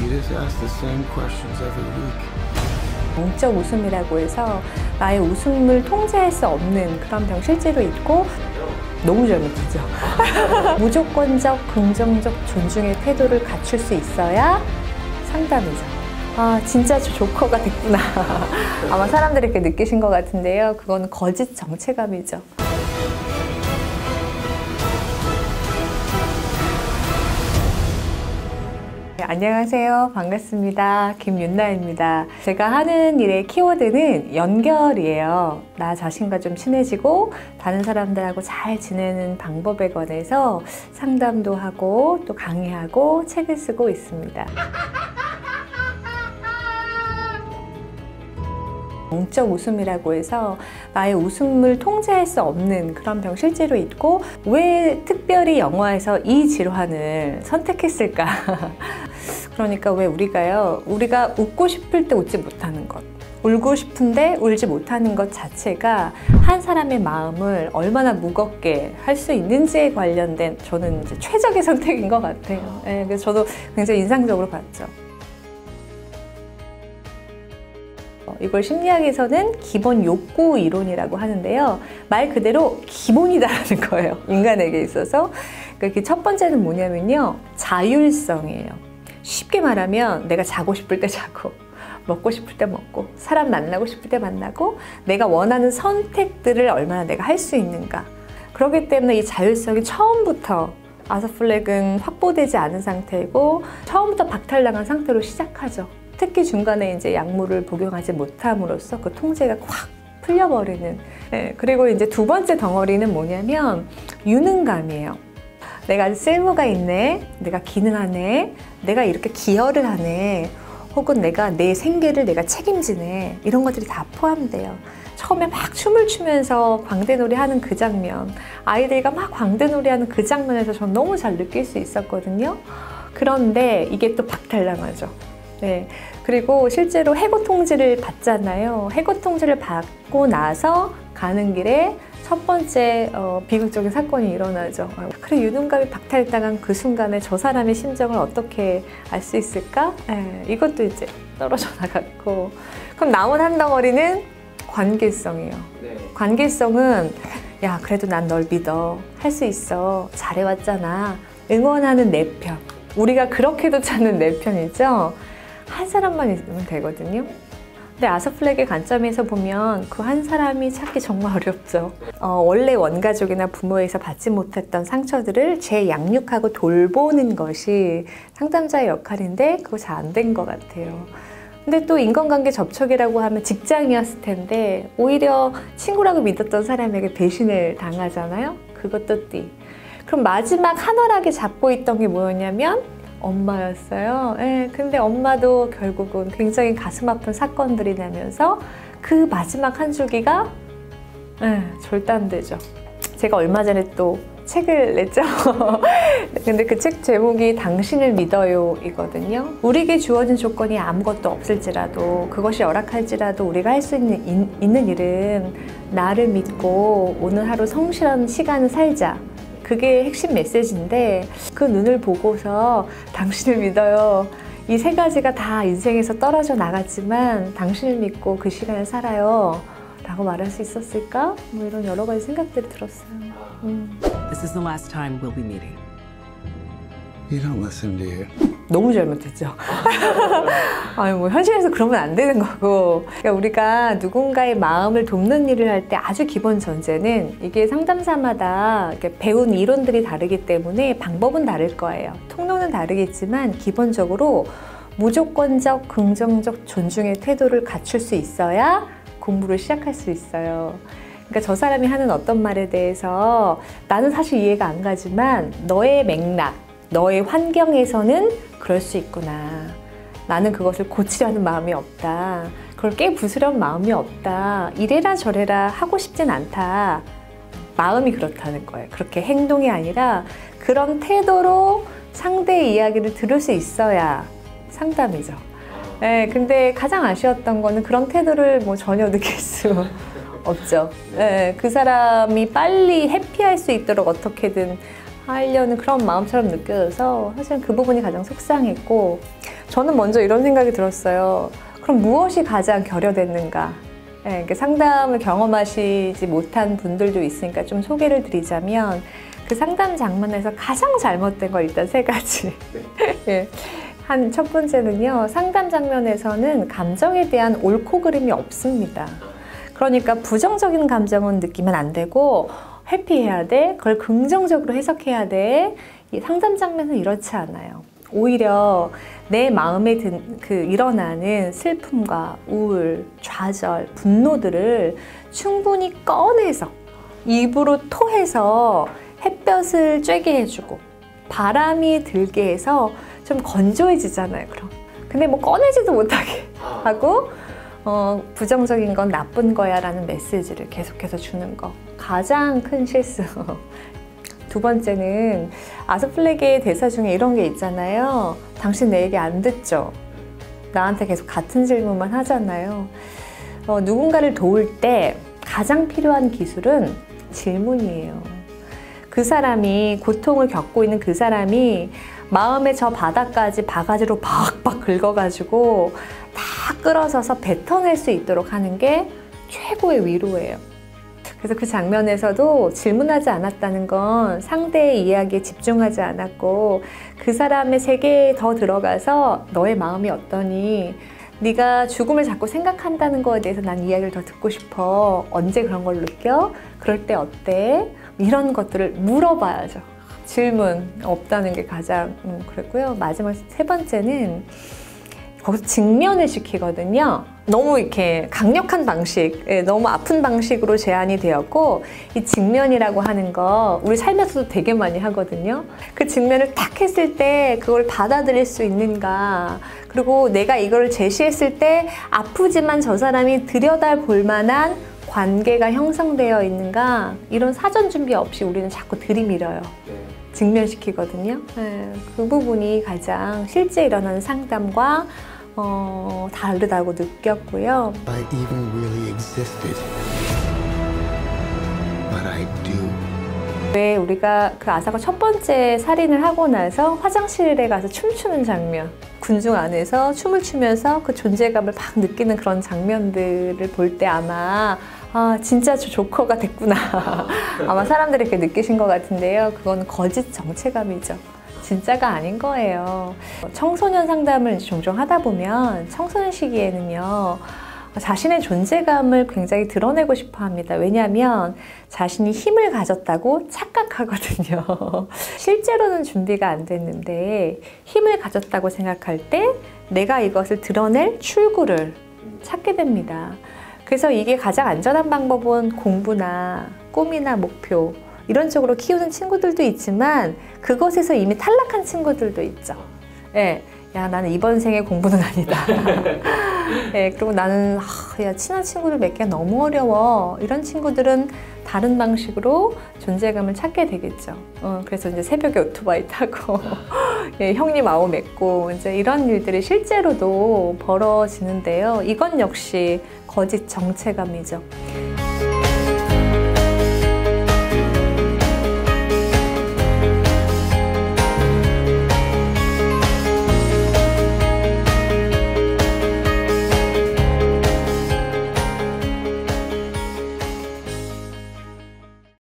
You just ask the same questions every week. 영적 웃음이라고 해서 나의 웃음을 통제할 수 없는 그런 병 실제로 있고 너무 잘못했죠. 무조건적, 긍정적 존중의 태도를 갖출 수 있어야 상담이죠. 아, 진짜 조커가 됐구나. 아마 사람들이 이렇게 느끼신 것 같은데요. 그건 거짓 정체감이죠. 네, 안녕하세요. 반갑습니다. 김윤나입니다. 제가 하는 일의 키워드는 연결이에요. 나 자신과 좀 친해지고 다른 사람들하고 잘 지내는 방법에 관해서 상담도 하고 또 강의하고 책을 쓰고 있습니다. 영적 웃음이라고 해서 나의 웃음을 통제할 수 없는 그런 병 실제로 있고 왜 특별히 영화에서 이 질환을 선택했을까? 그러니까 왜 우리가 웃고 싶을 때 웃지 못하는 것, 울고 싶은데 울지 못하는 것 자체가 한 사람의 마음을 얼마나 무겁게 할 수 있는지에 관련된 저는 이제 최적의 선택인 것 같아요. 네, 그래서 저도 굉장히 인상적으로 봤죠. 이걸 심리학에서는 기본 욕구 이론이라고 하는데요. 말 그대로 기본이다라는 거예요. 인간에게 있어서. 그러니까 첫 번째는 뭐냐면요. 자율성이에요. 쉽게 말하면 내가 자고 싶을 때 자고 먹고 싶을 때 먹고 사람 만나고 싶을 때 만나고 내가 원하는 선택들을 얼마나 내가 할 수 있는가. 그렇기 때문에 이 자율성이 처음부터 아서플렉은 확보되지 않은 상태이고 처음부터 박탈당한 상태로 시작하죠. 특히 중간에 이제 약물을 복용하지 못함으로써 그 통제가 확 풀려버리는. 네, 그리고 이제 두 번째 덩어리는 뭐냐면 유능감이에요. 내가 아주 쓸모가 있네, 내가 기능하네, 내가 이렇게 기여를 하네, 혹은 내가 내 생계를 내가 책임지네, 이런 것들이 다 포함돼요. 처음에 막 춤을 추면서 광대놀이 하는 그 장면, 아이들과 막 광대놀이 하는 그 장면에서 전 너무 잘 느낄 수 있었거든요. 그런데 이게 또 박탈당하죠. 네. 그리고 실제로 해고 통지를 받잖아요. 해고 통지를 받고 나서 가는 길에 첫 번째 비극적인 사건이 일어나죠. 그래, 유능감이 박탈당한 그 순간에 저 사람의 심정을 어떻게 알 수 있을까? 네, 이것도 이제 떨어져 나갔고. 그럼 남은 한 덩어리는 관계성이에요. 네. 관계성은 야, 그래도 난 널 믿어. 할 수 있어. 잘해왔잖아. 응원하는 내 편. 우리가 그렇게도 찾는 내 편이죠. 한 사람만 있으면 되거든요. 근데 아서플렉의 관점에서 보면 그 한 사람이 찾기 정말 어렵죠. 원래 원가족이나 부모에서 받지 못했던 상처들을 재양육하고 돌보는 것이 상담자의 역할인데 그거 잘 안 된 것 같아요. 근데 또 인간관계 접촉이라고 하면 직장이었을 텐데 오히려 친구라고 믿었던 사람에게 배신을 당하잖아요. 그것도 띠. 그럼 마지막 하늘하게 잡고 있던 게 뭐였냐면 엄마였어요. 예, 근데 엄마도 결국은 굉장히 가슴 아픈 사건들이 나면서 그 마지막 한 줄기가 절단되죠. 제가 얼마 전에 또 책을 냈죠. 근데 그 책 제목이 당신을 믿어요 이거든요. 우리에게 주어진 조건이 아무것도 없을지라도 그것이 열악할지라도 우리가 할 수 있는 일은 나를 믿고 오늘 하루 성실한 시간을 살자. 그게 핵심 메시지인데 그 눈을 보고서 당신을 믿어요. 이 세 가지가 다 인생에서 떨어져 나갔지만 당신을 믿고 그 시간을 살아요. 라고 말할 수 있었을까? 뭐 이런 여러 가지 생각들이 들었어요. This is the last time we'll be meeting. You don't listen, do you? 너무 잘못했죠. 아니 뭐 현실에서 그러면 안 되는 거고. 그러니까 우리가 누군가의 마음을 돕는 일을 할 때 아주 기본 전제는 이게 상담사마다 이렇게 배운 이론들이 다르기 때문에 방법은 다를 거예요. 통로는 다르겠지만 기본적으로 무조건적, 긍정적 존중의 태도를 갖출 수 있어야 공부를 시작할 수 있어요. 그러니까 저 사람이 하는 어떤 말에 대해서 나는 사실 이해가 안 가지만 너의 맥락, 너의 환경에서는 그럴 수 있구나. 나는 그것을 고치려는 마음이 없다. 그걸 깨부수려는 마음이 없다. 이래라 저래라 하고 싶진 않다. 마음이 그렇다는 거예요. 그렇게 행동이 아니라 그런 태도로 상대의 이야기를 들을 수 있어야 상담이죠. 네, 근데 가장 아쉬웠던 거는 그런 태도를 뭐 전혀 느낄 수 없죠. 네, 그 사람이 빨리 해피할 수 있도록 어떻게든 하려는 그런 마음처럼 느껴져서 사실 그 부분이 가장 속상했고, 저는 먼저 이런 생각이 들었어요. 그럼 무엇이 가장 결여됐는가? 네, 상담을 경험하시지 못한 분들도 있으니까 좀 소개를 드리자면, 그 상담 장면에서 가장 잘못된 거 일단 3가지. 네. 첫 번째는요, 상담 장면에서는 감정에 대한 옳고 그름이 없습니다. 그러니까 부정적인 감정은 느끼면 안 되고 회피해야 돼. 그걸 긍정적으로 해석해야 돼. 이 상담 장면은 이렇지 않아요. 오히려 내 마음에 일어나는 슬픔과 우울, 좌절, 분노들을 충분히 꺼내서 입으로 토해서 햇볕을 쬐게 해주고 바람이 들게 해서 좀 건조해지잖아요. 그럼. 근데 뭐 꺼내지도 못하게 하고 부정적인 건 나쁜 거야 라는 메시지를 계속해서 주는 거. 가장 큰 실수. 2번째는 아스플렉의 대사 중에 이런 게 있잖아요. 당신 내 얘기 안 듣죠? 나한테 계속 같은 질문만 하잖아요. 누군가를 도울 때 가장 필요한 기술은 질문이에요. 그 사람이, 고통을 겪고 있는 그 사람이 마음의 저 바닥까지 바가지로 박박 긁어가지고 다 끌어서서 뱉어낼 수 있도록 하는 게 최고의 위로예요. 그래서 그 장면에서도 질문하지 않았다는 건 상대의 이야기에 집중하지 않았고 그 사람의 세계에 더 들어가서 너의 마음이 어떠니? 네가 죽음을 자꾸 생각한다는 거에 대해서 난 이야기를 더 듣고 싶어. 언제 그런 걸 느껴? 그럴 때 어때? 이런 것들을 물어봐야죠. 질문 없다는 게 가장 그랬고요. 마지막 3번째는 거기서 직면을 시키거든요. 너무 이렇게 강력한 방식, 너무 아픈 방식으로 제안이 되었고, 이 직면이라고 하는 거 우리 삶에서도 되게 많이 하거든요. 그 직면을 딱 했을 때 그걸 받아들일 수 있는가, 그리고 내가 이걸 제시했을 때 아프지만 저 사람이 들여다볼 만한 관계가 형성되어 있는가, 이런 사전 준비 없이 우리는 자꾸 들이밀어요. 직면시키거든요. 그 부분이 가장 실제 일어나는 상담과 다르다고 느꼈고요. I even really existed. But I do. 왜 우리가 그 아사가 첫 번째 살인을 하고 나서 화장실에 가서 춤추는 장면, 군중 안에서 춤을 추면서 그 존재감을 막 느끼는 그런 장면들을 볼 때 아마 진짜 저 조커가 됐구나. 아마 사람들이 이렇게 느끼신 것 같은데요. 그건 거짓 정체감이죠. 진짜가 아닌 거예요. 청소년 상담을 종종 하다 보면 청소년 시기에는요, 자신의 존재감을 굉장히 드러내고 싶어 합니다. 왜냐하면 자신이 힘을 가졌다고 착각하거든요. 실제로는 준비가 안 됐는데 힘을 가졌다고 생각할 때 내가 이것을 드러낼 출구를 찾게 됩니다. 그래서 이게 가장 안전한 방법은 공부나 꿈이나 목표 이런 쪽으로 키우는 친구들도 있지만 그것에서 이미 탈락한 친구들도 있죠. 예, 야 나는 이번 생에 공부는 아니다. 예, 그리고 나는 야, 친한 친구들 맺기가 너무 어려워. 이런 친구들은 다른 방식으로 존재감을 찾게 되겠죠. 그래서 이제 새벽에 오토바이 타고 예, 형님 아우 맺고 이제 이런 일들이 실제로도 벌어지는데요. 이건 역시 거짓 정체감이죠.